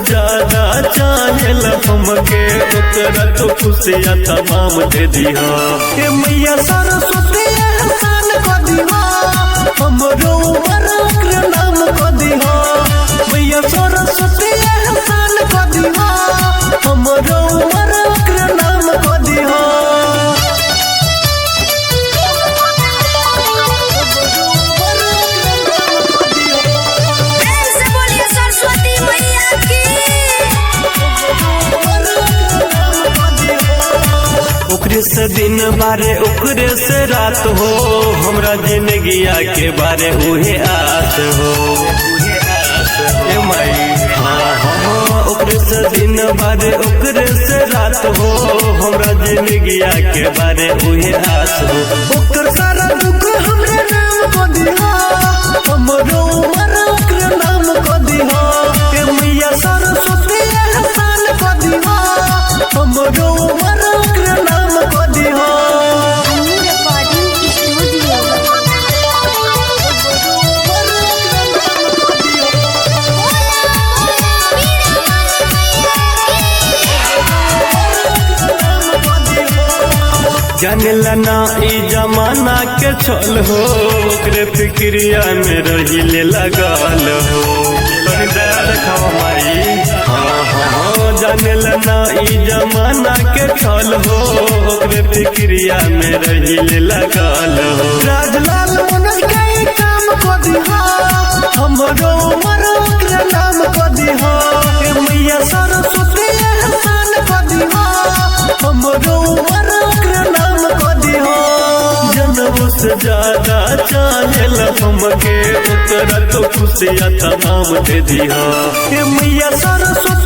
ज्यादा चाहेल हमके ओकरा तो खुशियाँ तमाम दे दिया। ए मैया सरस्वती एहसान कर दिया, हमरो उमर ओकरे नाम कर दिया। मैया सरस्वती एहसान कर दिया, हमरो उमर ओकरे नाम कर दिया। ओकरे से दिन बारे ओकरे से रात हो, हमरा जिंदगिया के बारे उहे आस हो। ए माई हाँ हाँ ओकरे से दिन बारे ओकरे से रात हो, हमरा जिंदगिया के बारे उहे आस हो। ओकर सारा दुख हमरे नाम को दिहा, हमरो उमर ओकरे नाम को दिहा। ए मैया सरस्वती एहसान को दिहा, हमरो उमर ओकरे नाम को दिहा। जानेला ना ई जमाना के छल हो, ओकरे फिक्रिया में रहिले लगल हो। हाँ हाँ जानेला ना ई जमाना के छल हो, ओकरे फिक्रिया में रहिले लगल हो। राजलाल मनोज के काम को दिहा, हमरो उमर ओकरे नाम को दिहा। ए मैया सरस्वती एहसान को दिहा, हमरो उमर ओकरे नाम को दिहा। जनम से ज्यादा चाहेल हमके ओकरा तो खुशियाँ तमाम दे दिहा। ए मैया सरस्वती